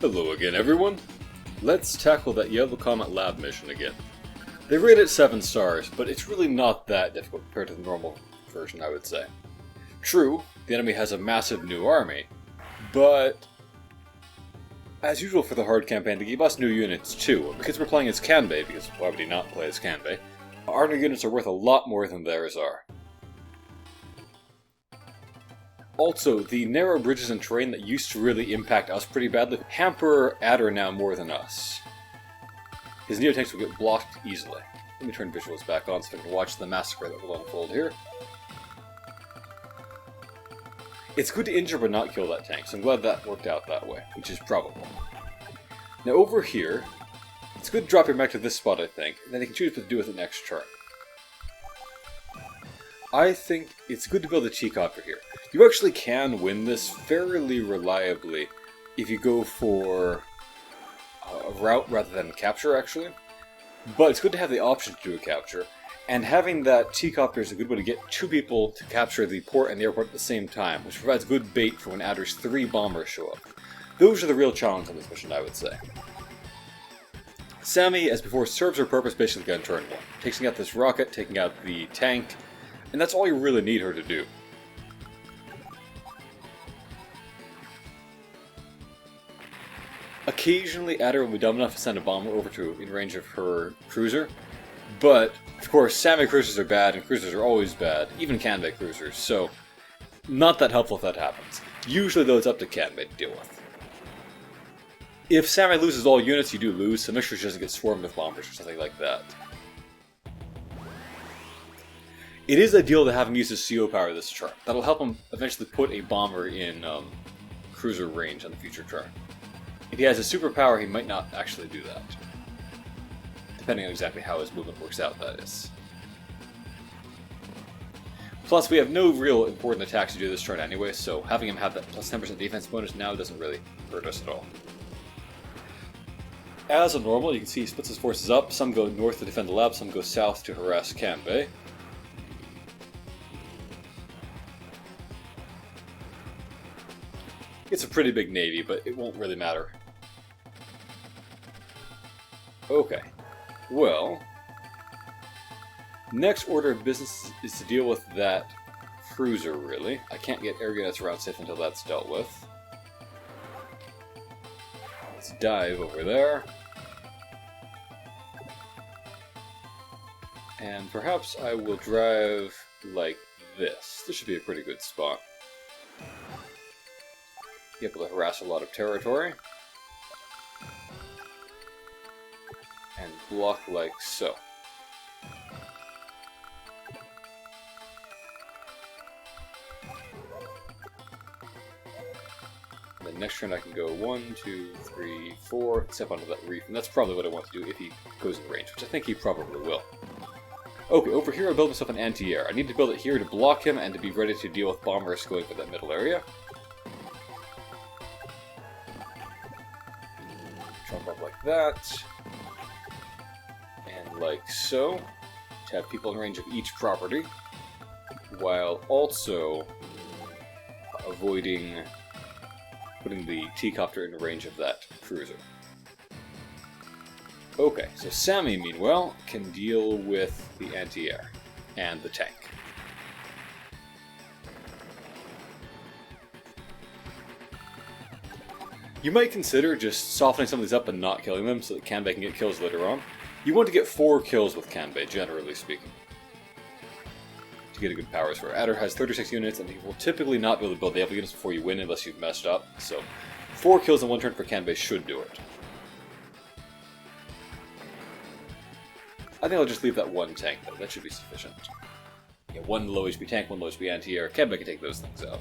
Hello again, everyone. Let's tackle that Yellow Comet Lab mission again. They rate it 7 stars, but it's really not that difficult compared to the normal version, I would say. True, the enemy has a massive new army, but as usual for the hard campaign, they gave us new units too. Because we're playing as Kanbei, because why would he not play as Kanbei? Our new units are worth a lot more than theirs are. Also, the narrow bridges and terrain that used to really impact us pretty badly hamper Adder now more than us. His neotanks will get blocked easily. Let me turn visuals back on so I can watch the massacre that will unfold here. It's good to injure but not kill that tank, so I'm glad that worked out that way, which is probable. Now over here, it's good to drop your mech to this spot, I think, and then you can choose what to do with it next turn. I think it's good to build a T-Copter here. You actually can win this fairly reliably if you go for a route rather than capture, actually. But it's good to have the option to do a capture, and having that T-Copter is a good way to get 2 people to capture the port and the airport at the same time, which provides good bait for when Adder's 3 bombers show up. Those are the real challenges on this mission, I would say. Sammy, as before, serves her purpose basically on turn 1, taking out this rocket, taking out the tank, and that's all you really need her to do. Occasionally, Adder will be dumb enough to send a bomber over to in range of her cruiser, but, of course, Sammy cruisers are bad, and cruisers are always bad, even Kanbei cruisers, so not that helpful if that happens. Usually, though, it's up to Kanbei to deal with. If Sammy loses all units, you do lose, so make sure she doesn't get swarmed with bombers or something like that. It is ideal to have him use his CO power this turn. That'll help him eventually put a bomber in cruiser range on the future turn. If he has a superpower, he might not actually do that. Depending on exactly how his movement works out, that is. Plus, we have no real important attacks to do this turn anyway, so having him have that plus 10% defense bonus now doesn't really hurt us at all. As a normal, you can see he splits his forces up. Some go north to defend the lab, some go south to harass Kanbei. It's a pretty big navy, but it won't really matter. Okay. Well, next order of business is to deal with that cruiser, really. I can't get air units around safe until that's dealt with. Let's dive over there. And perhaps I will drive like this. This should be a pretty good spot. Be able to harass a lot of territory. And block like so. And then next turn I can go 1, 2, 3, 4, step onto that reef, and that's probably what I want to do if he goes in range, which I think he probably will. Okay, over here I'll build myself an anti-air. I need to build it here to block him and to be ready to deal with bombers going for that middle area. Jump up like that. And like so. To have people in range of each property. While also avoiding putting the T-Copter in range of that cruiser. Okay, so Sammy, meanwhile, can deal with the anti-air and the tank. You might consider just softening some of these up and not killing them so that Kanbei can get kills later on. You want to get 4 kills with Kanbei, generally speaking, to get a good power score. Adder has 36 units, and he will typically not be able to build the able units before you win unless you've messed up. So 4 kills in 1 turn for Kanbei should do it. I think I'll just leave that 1 tank, though. That should be sufficient. Yeah, 1 low HP tank, 1 low HP anti-air. Kanbei can take those things out.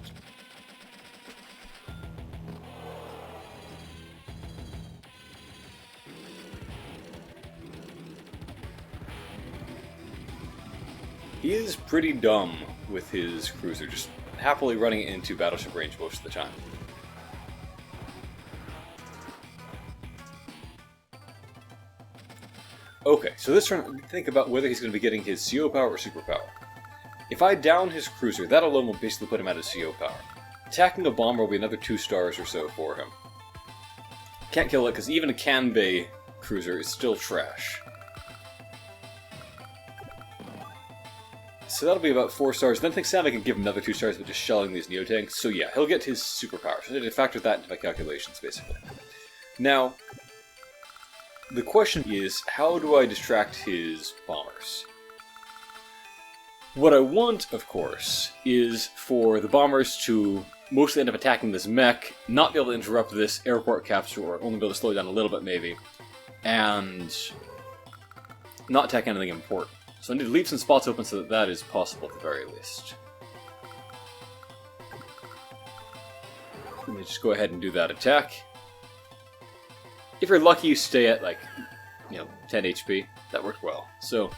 He is pretty dumb with his cruiser, just happily running into battleship range most of the time. Okay, so this turn, think about whether he's going to be getting his CO power or superpower. If I down his cruiser, that alone will basically put him at his CO power. Attacking a bomber will be another 2 stars or so for him. Can't kill it because even a Kanbei cruiser is still trash. So that'll be about 4 stars. Then I think Sam I can give him another 2 stars by just shelling these Neotanks. So yeah, he'll get his superpowers. So I need to factor that into my calculations, basically. Now, the question is, how do I distract his bombers? What I want, of course, is for the bombers to mostly end up attacking this mech, not be able to interrupt this airport capture, or only be able to slow it down a little bit maybe, and not attack anything important. So I need to leave some spots open so that that is possible at the very least. Let me just go ahead and do that attack. If you're lucky, you stay at, like, 10 HP. That worked well. So,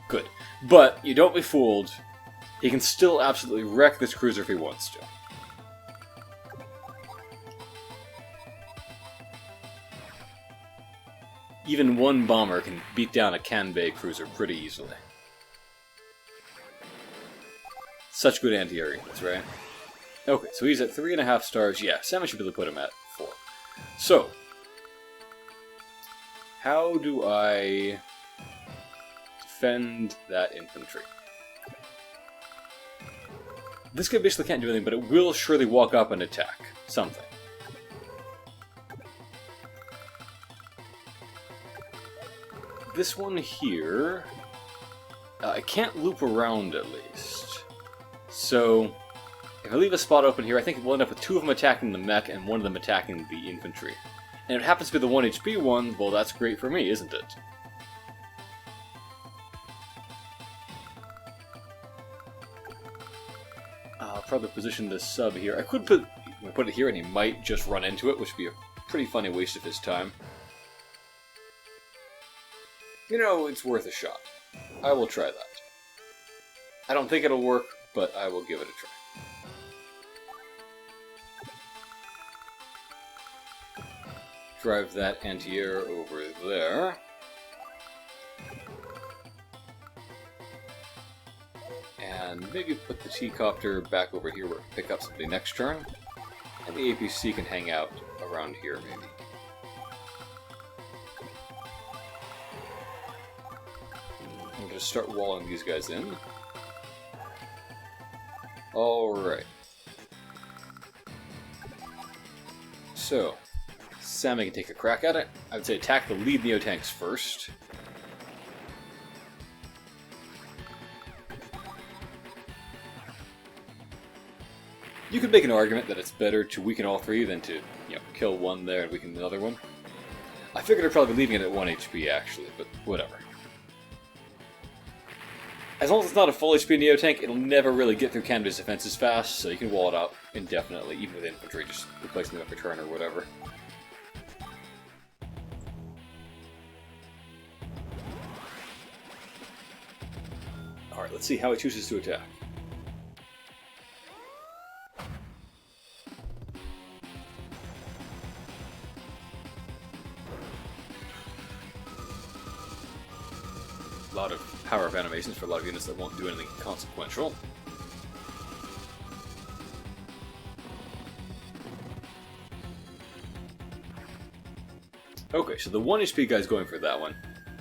good. But, you don't be fooled. He can still absolutely wreck this cruiser if he wants to. Even one bomber can beat down a Kanbei cruiser pretty easily. Such good anti-air units, right? Okay, so he's at 3.5 stars. Yeah, Sam should be able to put him at 4. So, how do I defend that infantry? This guy basically can't do anything, but it will surely walk up and attack something. This one here, I can't loop around at least. So, if I leave a spot open here, I think we'll end up with 2 of them attacking the mech and 1 of them attacking the infantry. And if it happens to be the 1 HP one, well, that's great for me, isn't it? I'll probably position this sub here. I could put it here and he might just run into it, which would be a pretty funny waste of his time. It's worth a shot. I will try that. I don't think it'll work, but I will give it a try. Drive that anti-air over there. And maybe put the T-copter back over here where it can pick up something next turn. And the APC can hang out around here, maybe. I'm just start walling these guys in. Alright. So, Sammy can take a crack at it. I would say attack the lead Neotanks first. You could make an argument that it's better to weaken all 3 than to, kill one there and weaken another one. I figured I'd probably be leaving it at 1 HP actually, but whatever. As long as it's not a full HP Neotank, it'll never really get through Kanbei's defenses fast, so you can wall it out indefinitely, even with infantry, just replacing them every turn or whatever. Alright, let's see how he chooses to attack. A lot of power-up animations for a lot of units that won't do anything consequential. Okay, so the 1 HP guy's going for that one.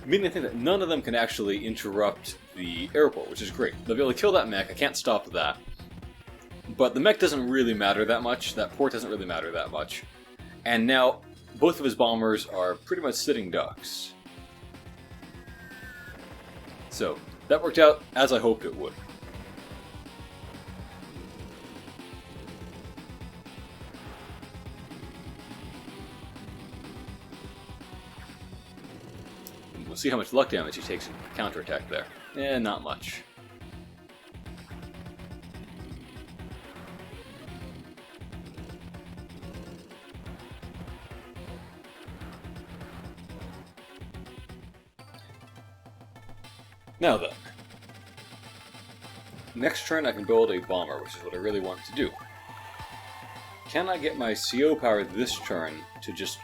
Meaning I think that none of them can actually interrupt the airport, which is great. They'll be able to kill that mech, I can't stop that. But the mech doesn't really matter that much, that port doesn't really matter that much. And now, both of his bombers are pretty much sitting ducks. So, that worked out as I hoped it would. We'll see how much luck damage he takes in counterattack there. Not much. Now then, next turn I can build a bomber, which is what I really want to do. Can I get my CO power this turn to just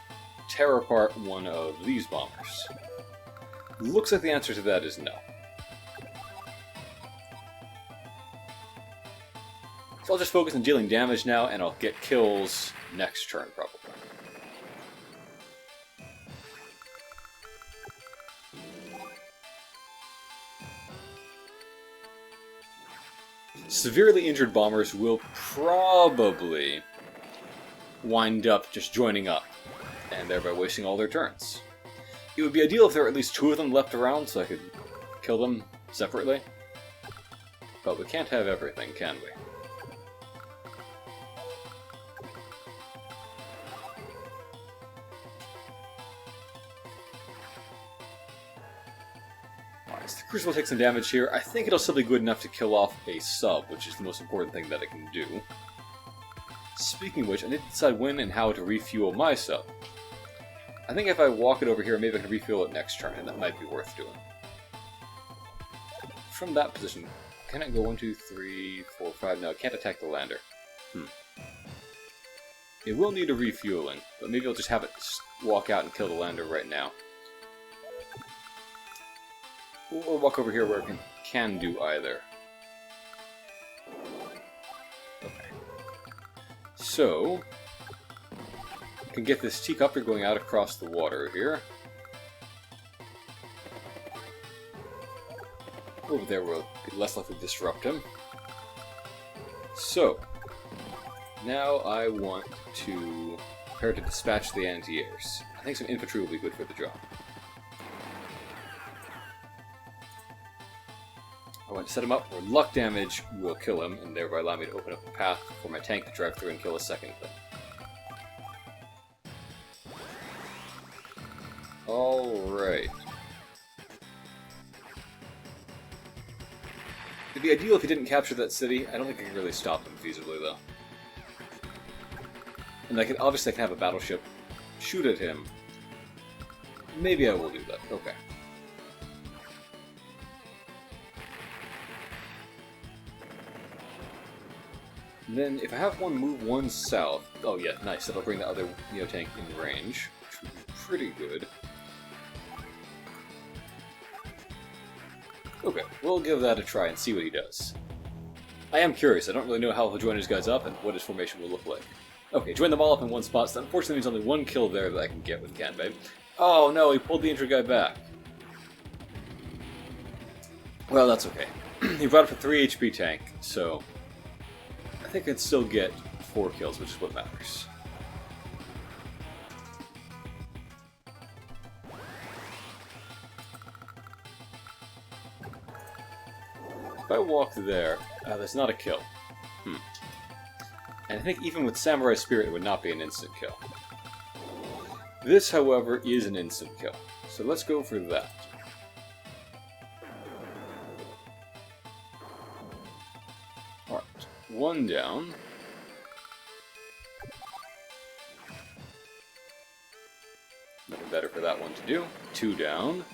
tear apart one of these bombers? Looks like the answer to that is no. So I'll just focus on dealing damage now, and I'll get kills next turn, probably. severely injured bombers will probably wind up just joining up, and thereby wasting all their turns. It would be ideal if there were at least 2 of them left around so I could kill them separately. But we can't have everything, can we? Alright, so the Crucible takes some damage here. I think it'll still be good enough to kill off a sub, which is the most important thing that it can do. Speaking of which, I need to decide when and how to refuel my sub. I think if I walk it over here, maybe I can refuel it next turn, and that might be worth doing. From that position, can I go 1, 2, 3, 4, 5? No, I can't attack the lander. It will need a refueling, but maybe I'll just have it walk out and kill the lander right now. Or walk over here where it can do either. Okay. So, I can get this teacopter going out across the water here. Over there will be less likely to disrupt him. So, now I want to prepare to dispatch the anti-airs. I think some infantry will be good for the job. I want to set him up where luck damage will kill him, and thereby allow me to open up a path for my tank to drive through and kill a second thing. Alright. It'd be ideal if he didn't capture that city. I don't think I can really stop him feasibly, though. And obviously I can have a battleship shoot at him. Maybe I will do that. Okay. And then, if I have one move 1 south... Oh yeah, nice. That'll bring the other Neo tank in range, which would be pretty good. Okay, we'll give that a try and see what he does. I am curious. I don't really know how he'll join his guys up and what his formation will look like. Okay, join them all up in one spot, so that unfortunately means only 1 kill there that I can get with Kanbei. Oh no, he pulled the injured guy back. Well, that's okay. He brought up a 3 HP tank, so... I think I'd still get 4 kills, which is what matters. If I walk there, that's not a kill. And I think even with Samurai Spirit, it would not be an instant kill. This, however, is an instant kill. So let's go for that. Alright, 1 down. Nothing better for that one to do. 2 down.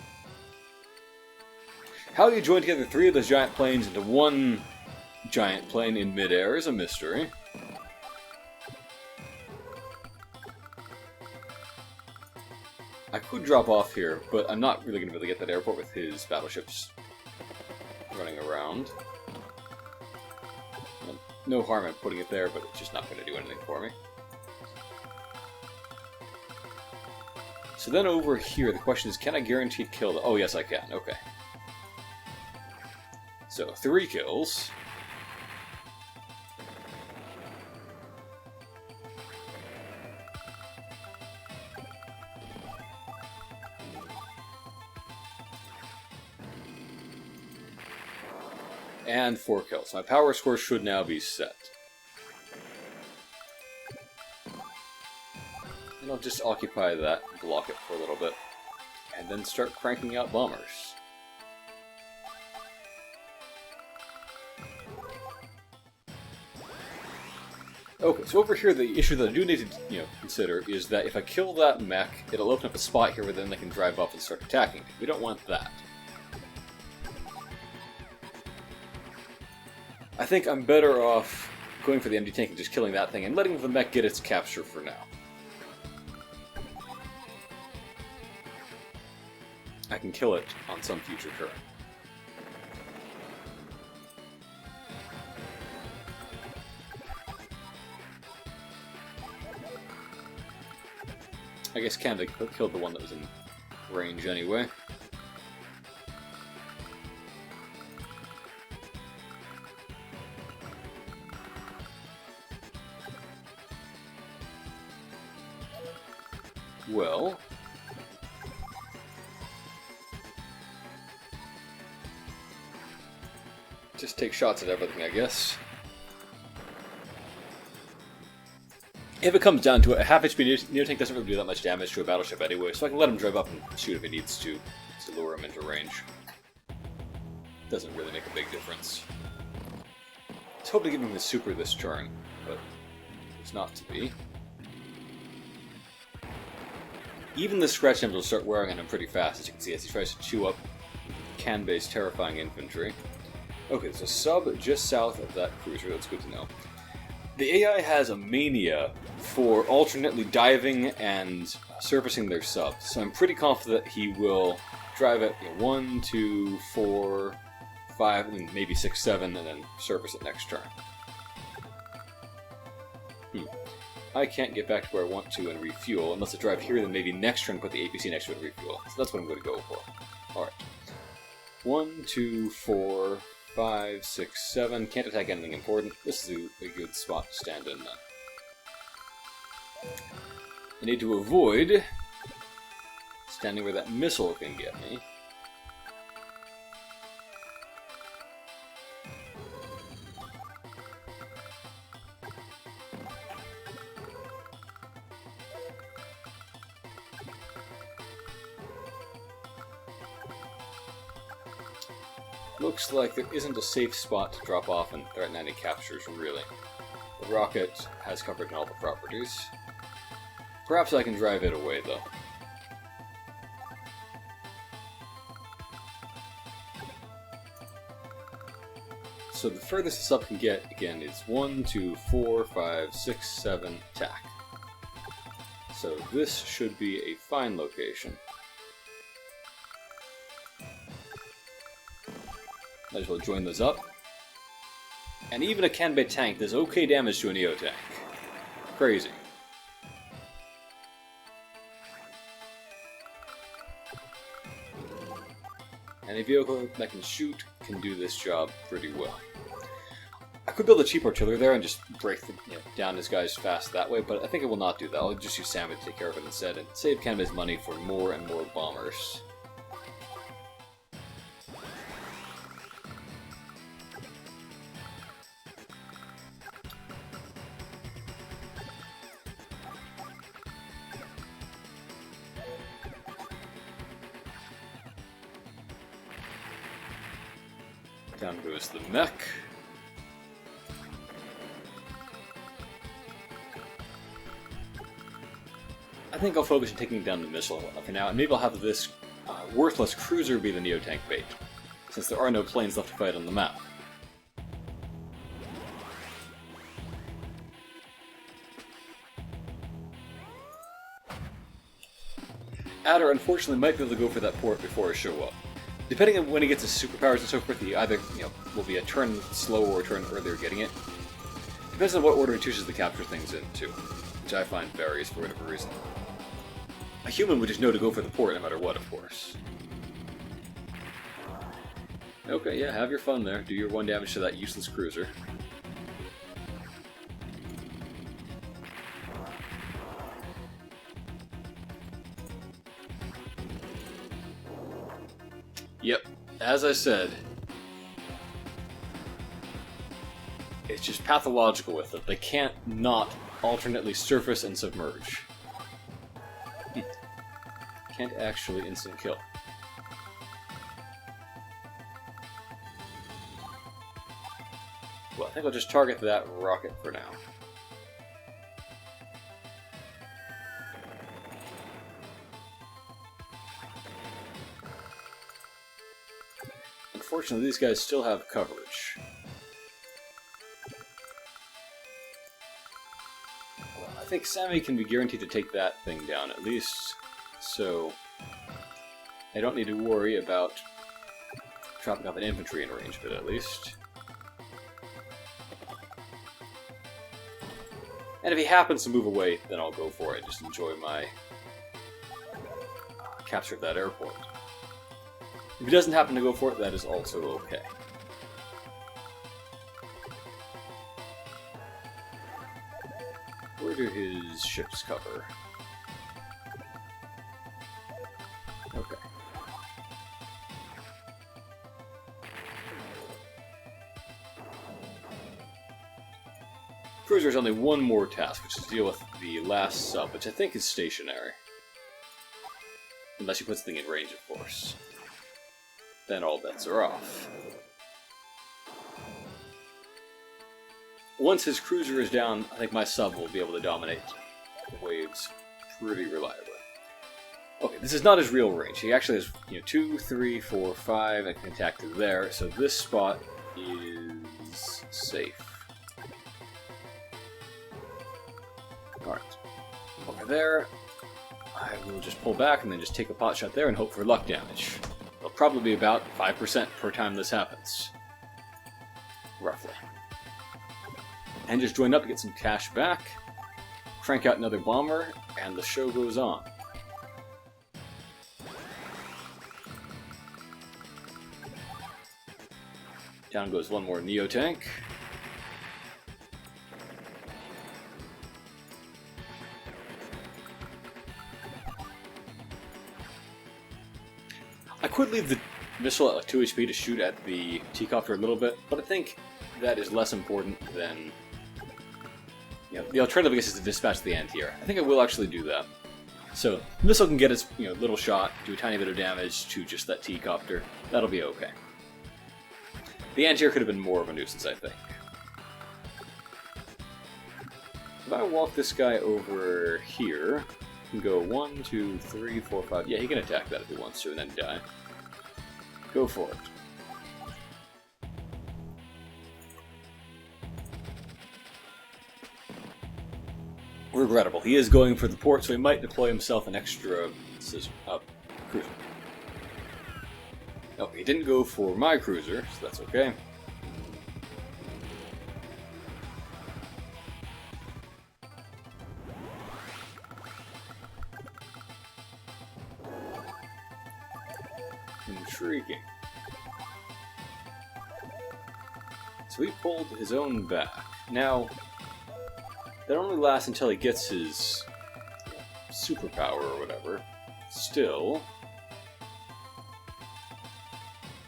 How you join together 3 of those giant planes into 1 giant plane in midair is a mystery. I could drop off here, but I'm not really going to be able to get that airport with his battleships running around. No harm in putting it there, but it's just not going to do anything for me. So then over here, the question is, can I guarantee kill the... Oh, yes, I can. Okay. So, 3 kills. And 4 kills. My power score should now be set. And I'll just occupy that, block it for a little bit, and then start cranking out bombers. Okay, so over here the issue that I do need to consider is that if I kill that mech, it'll open up a spot here where then they can drive up and start attacking. We don't want that. I think I'm better off going for the empty tank and just killing that thing and letting the mech get its capture for now. I can kill it on some future turn. I guess Kanbei killed the one that was in range anyway. Well... just take shots at everything, I guess. If it comes down to it, a half-HP Neotank doesn't really do that much damage to a battleship anyway, so I can let him drive up and shoot if he needs to lure him into range. Doesn't really make a big difference. I was hoping to give him the super this turn, but it's not to be. Even the scratch damage will start wearing on him pretty fast, as you can see, as he tries to chew up Kanbei's terrifying infantry. Okay, there's a sub just south of that cruiser, that's good to know. The AI has a mania for alternately diving and surfacing their subs, so I'm pretty confident he will drive it 1, 2, 4, 5, and then maybe 6, 7, and then surface it next turn. I can't get back to where I want to and refuel, unless I drive here, then maybe next turn put the APC next to it and refuel. So that's what I'm going to go for. Alright. 1, 2, 4, 5, 6, 7. Can't attack anything important. This is a good spot to stand in then. I need to avoid standing where that missile can get me. Looks like there isn't a safe spot to drop off and threaten any captures, really. The rocket has covered in all the properties. Perhaps I can drive it away, though. So the furthest this up can get, again, is 1, 2, 4, 5, 6, 7, attack. So this should be a fine location. Might as well join those up. And even a Kanbei tank does okay damage to a Neo tank. Crazy. Any vehicle that can shoot can do this job pretty well. I could build a cheap artillery there and just break down his guys fast that way, but I think I will not do that. I'll just use Sammy to take care of it instead and save Kanbei's money for more and more bombers. Down goes the mech. I think I'll focus on taking down the missile for now, and maybe I'll have this worthless cruiser be the Neotank bait, since there are no planes left to fight on the map. Adder, unfortunately, might be able to go for that port before I show up. Depending on when he gets his superpowers and so forth, he either will be a turn slow or a turn earlier getting it. Depends on what order he chooses to capture things in, too, which I find varies for whatever reason. A human would just know to go for the port no matter what, of course. Okay, yeah, have your fun there. Do your 1 damage to that useless cruiser. Yep, as I said, it's just pathological with it. They can't not alternately surface and submerge. Can't actually instant kill. Well, I think I'll just target that rocket for now. Unfortunately, these guys still have coverage. Well, I think Sammy can be guaranteed to take that thing down at least, so I don't need to worry about dropping off an infantry in range, but at least. And if he happens to move away, then I'll go for it. Just enjoy my capture of that airport. If he doesn't happen to go for it, that is also okay. Where do his ships cover? Okay. Cruiser's only one more task, which is to deal with the last sub, which I think is stationary. Unless he puts the thing in range, of course. Then all bets are off. Once his cruiser is down, I think my sub will be able to dominate the waves pretty reliably. Okay, this is not his real range. He actually has, 2, 3, 4, 5, and can attack through there, so this spot is safe. Alright. Over there, I will just pull back and then just take a pot shot there and hope for luck damage. It'll probably be about 5% per time this happens. Roughly. And just join up to get some cash back, crank out another bomber, and the show goes on. Down goes one more Neo tank. I could leave the missile at like 2 HP to shoot at the T-Copter a little bit, but I think that is less important than... the alternative, I guess, is to dispatch the anti-air. I think I will actually do that. So, the missile can get its little shot, do a tiny bit of damage to just that T-Copter. That'll be okay. The anti-air could have been more of a nuisance, I think. If I walk this guy over here, and go 1, 2, 3, 4, 5... Yeah, he can attack that if he wants to, and then die. Go for it. Regrettable. He is going for the port, so he might deploy himself an extra cruiser. Oh, he didn't go for my cruiser, so that's okay. Intriguing. So he pulled his own back. Now, that only lasts until he gets his superpower or whatever. Still,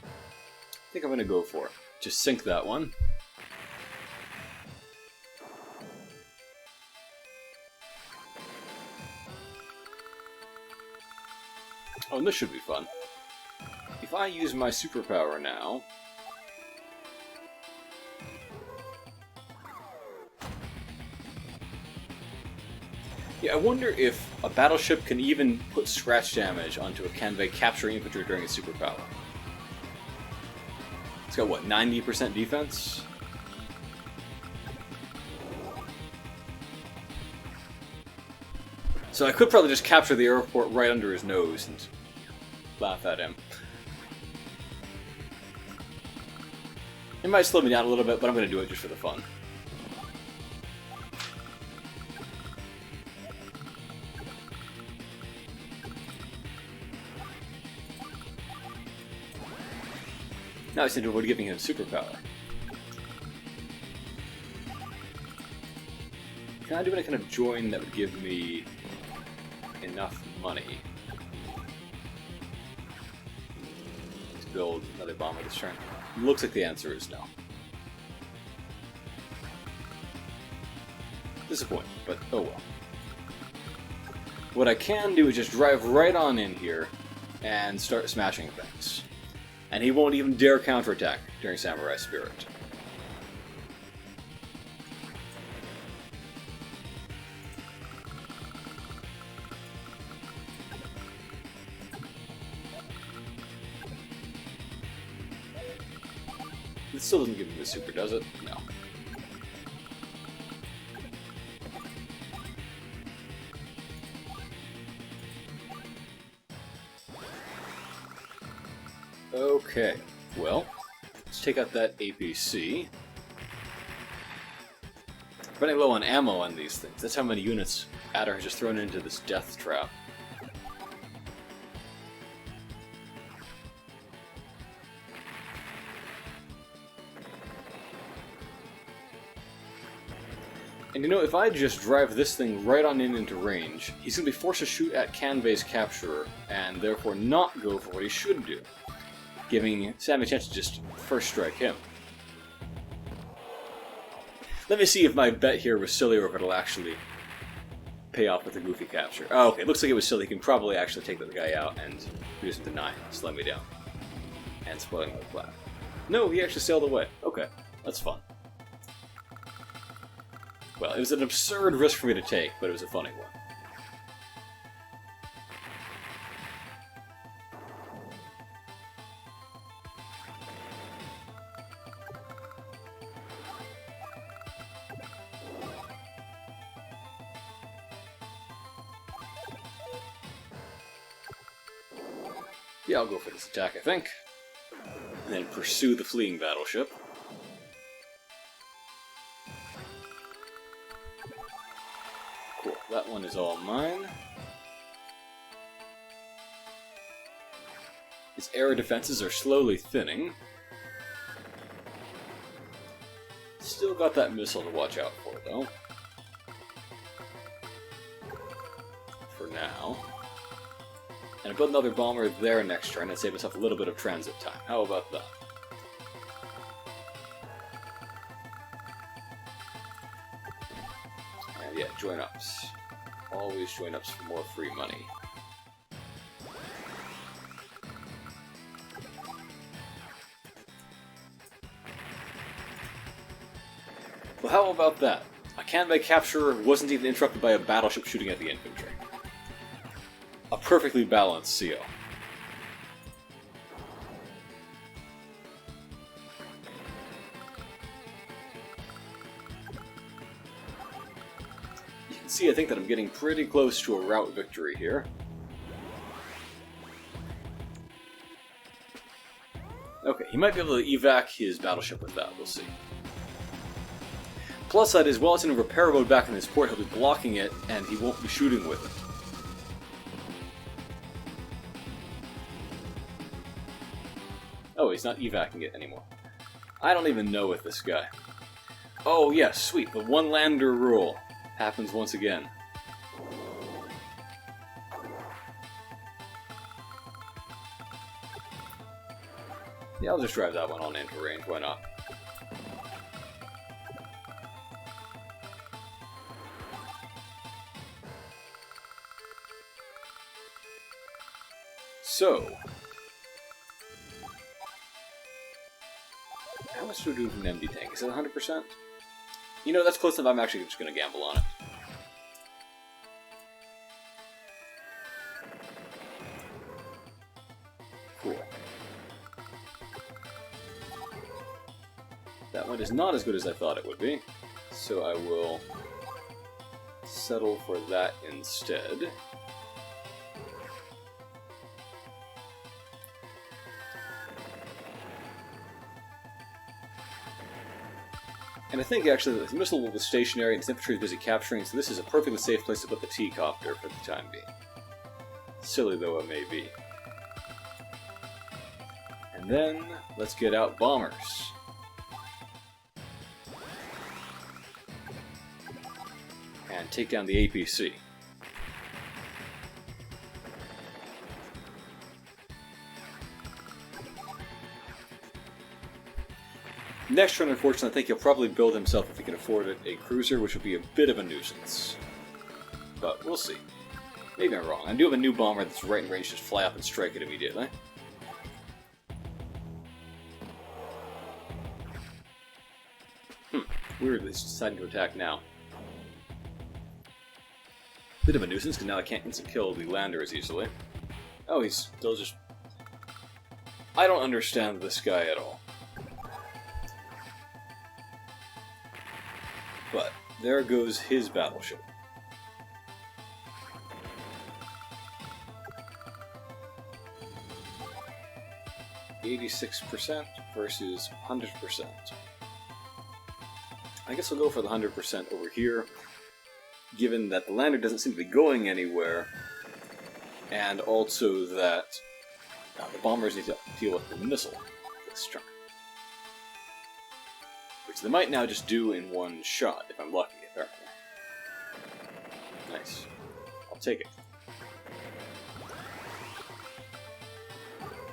I think I'm going to go for it. Just sink that one. Oh, and this should be fun. If I use my superpower now... Yeah, I wonder if a battleship can even put scratch damage onto a Kanbei capturing infantry during its superpower. It's got, what, 90% defense? So I could probably just capture the airport right under his nose and laugh at him. It might slow me down a little bit, but I'm going to do it just for the fun. Now I seem to avoid giving him superpower. Can I do any kind of join that would give me enough money to build another bomber this turn? Looks like the answer is no. Disappointing, but oh well. What I can do is just drive right on in here and start smashing things. And he won't even dare counterattack during Samurai Spirit. It still doesn't give him the super, does it? No. Okay, well, let's take out that APC. Running low on ammo on these things. That's how many units Adder has just thrown into this death trap. And And you know, if I just drive this thing right on into range, he's going to be forced to shoot at Kanbei's capturer, and therefore not go for what he should do, giving Sam a chance to just first strike him. Let me see if my bet here was silly or if it'll actually pay off with a goofy capture. Oh, okay, looks like it was silly. He can probably actually take that guy out and reduce him to 9, slow me down, and spoiling the flat. No, he actually sailed away. Okay, that's fun. Well, it was an absurd risk for me to take, but it was a funny one. Yeah, I'll go for this attack, I think. And then pursue the fleeing battleship. Cool, that one is all mine. His air defenses are slowly thinning. Still got that missile to watch out for, though. For now. And I build another bomber there next turn and save myself a little bit of transit time. How about that? And yeah, join ups. Always join ups for more free money. Well, how about that? A Kanbei capturer wasn't even interrupted by a battleship shooting at the infantry. A perfectly balanced CO. You can see, I think, that I'm getting pretty close to a rout victory here. Okay, he might be able to evac his battleship with that, we'll see. Plus side is, while it's in repair mode back in his port, he'll be blocking it, and he won't be shooting with it. Oh, he's not evacing it anymore. I don't even know with this guy. Oh, yeah, sweet. The one-lander rule happens once again. Yeah, I'll just drive that one on into range. Why not? So... how much do we do from an MD tank? Is it 100%? You know, that's close enough. I'm actually just going to gamble on it. Cool. That one is not as good as I thought it would be, so I will settle for that instead. And I think, actually, that the missile was stationary and its infantry is busy capturing, so this is a perfectly safe place to put the T-copter for the time being. Silly though it may be. And then, let's get out bombers. And take down the APC. Next turn, unfortunately, I think he'll probably build himself, if he can afford it, a cruiser, which will be a bit of a nuisance. But we'll see. Maybe I'm wrong. I do have a new bomber that's right in range, just fly up and strike it immediately. Weirdly, he's deciding to attack now. Bit of a nuisance, because now I can't instant kill the lander as easily. Oh, he's still just... I don't understand this guy at all. But there goes his battleship. %86% versus 100%. I guess I'll go for the 100% over here, given that the lander doesn't seem to be going anywhere, and also that the bombers need to deal with the missile this turn. Which they might now just do in one shot, if I'm lucky, apparently. Nice. I'll take it.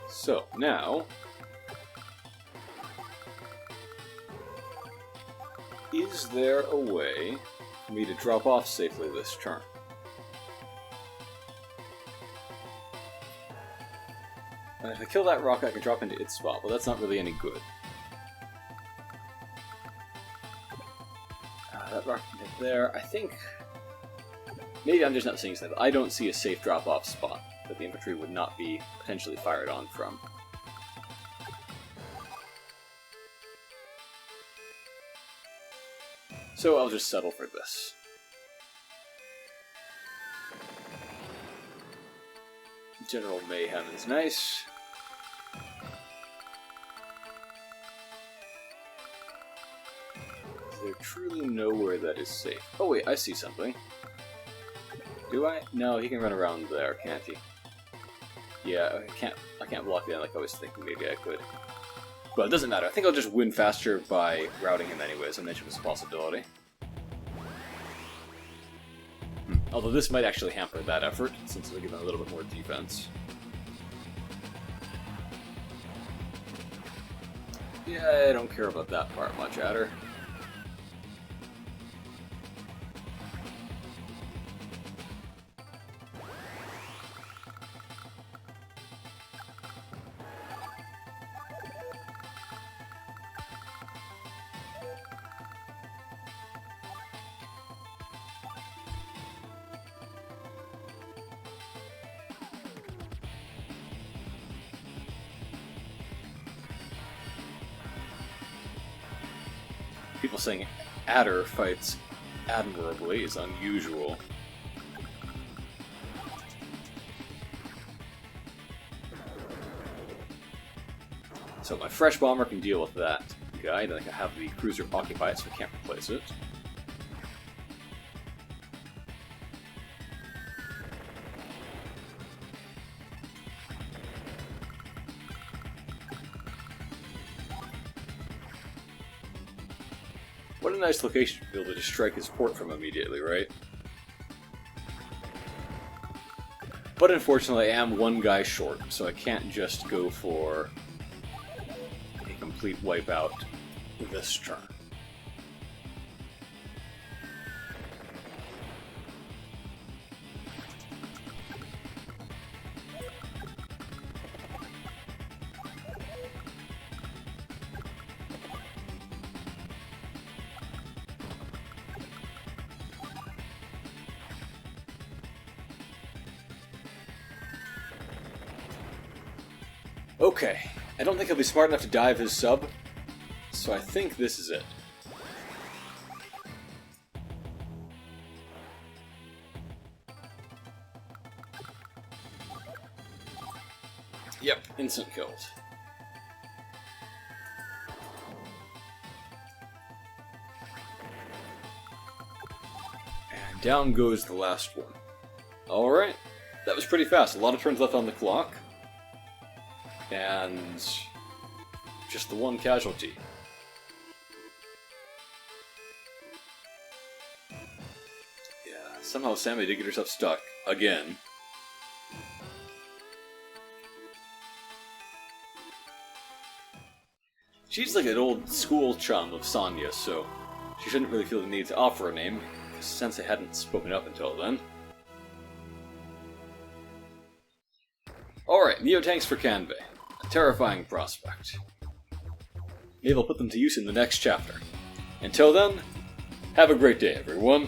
So, now... is there a way for me to drop off safely this turn? If I kill that rock, I can drop into its spot, but that's not really any good. That rock there, I think... maybe I'm just not seeing something. I don't see a safe drop-off spot that the infantry would not be potentially fired on from. So I'll just settle for this. General Mayhem is nice. Is there truly nowhere that is safe? Oh wait, I see something. Do I? No, he can run around there, can't he? Yeah, I can't block it in like I was thinking maybe I could. But it doesn't matter. I think I'll just win faster by routing him anyways. I mentioned it was a possibility. Although this might actually hamper that effort, since it'll give him a little bit more defense. Yeah, I don't care about that part much, Adder. People saying Adder fights admirably is unusual. So my fresh bomber can deal with that guy. I think I have the cruiser occupy it, so I can't replace it. What a nice location to be able to just strike his port from immediately, right? But unfortunately, I am one guy short, so I can't just go for a complete wipeout this turn. Okay, I don't think he'll be smart enough to dive his sub, so I think this is it. Yep, instant killed. And down goes the last one. Alright, that was pretty fast. A lot of turns left on the clock. And just the one casualty. Yeah, somehow Sammy did get herself stuck again. She's like an old school chum of Sonya, so she shouldn't really feel the need to offer a name, because Sensei hadn't spoken up until then. Alright, Neo-Tanks for Kanbei. Terrifying prospect. Maybe I'll put them to use in the next chapter. Until then, have a great day, everyone.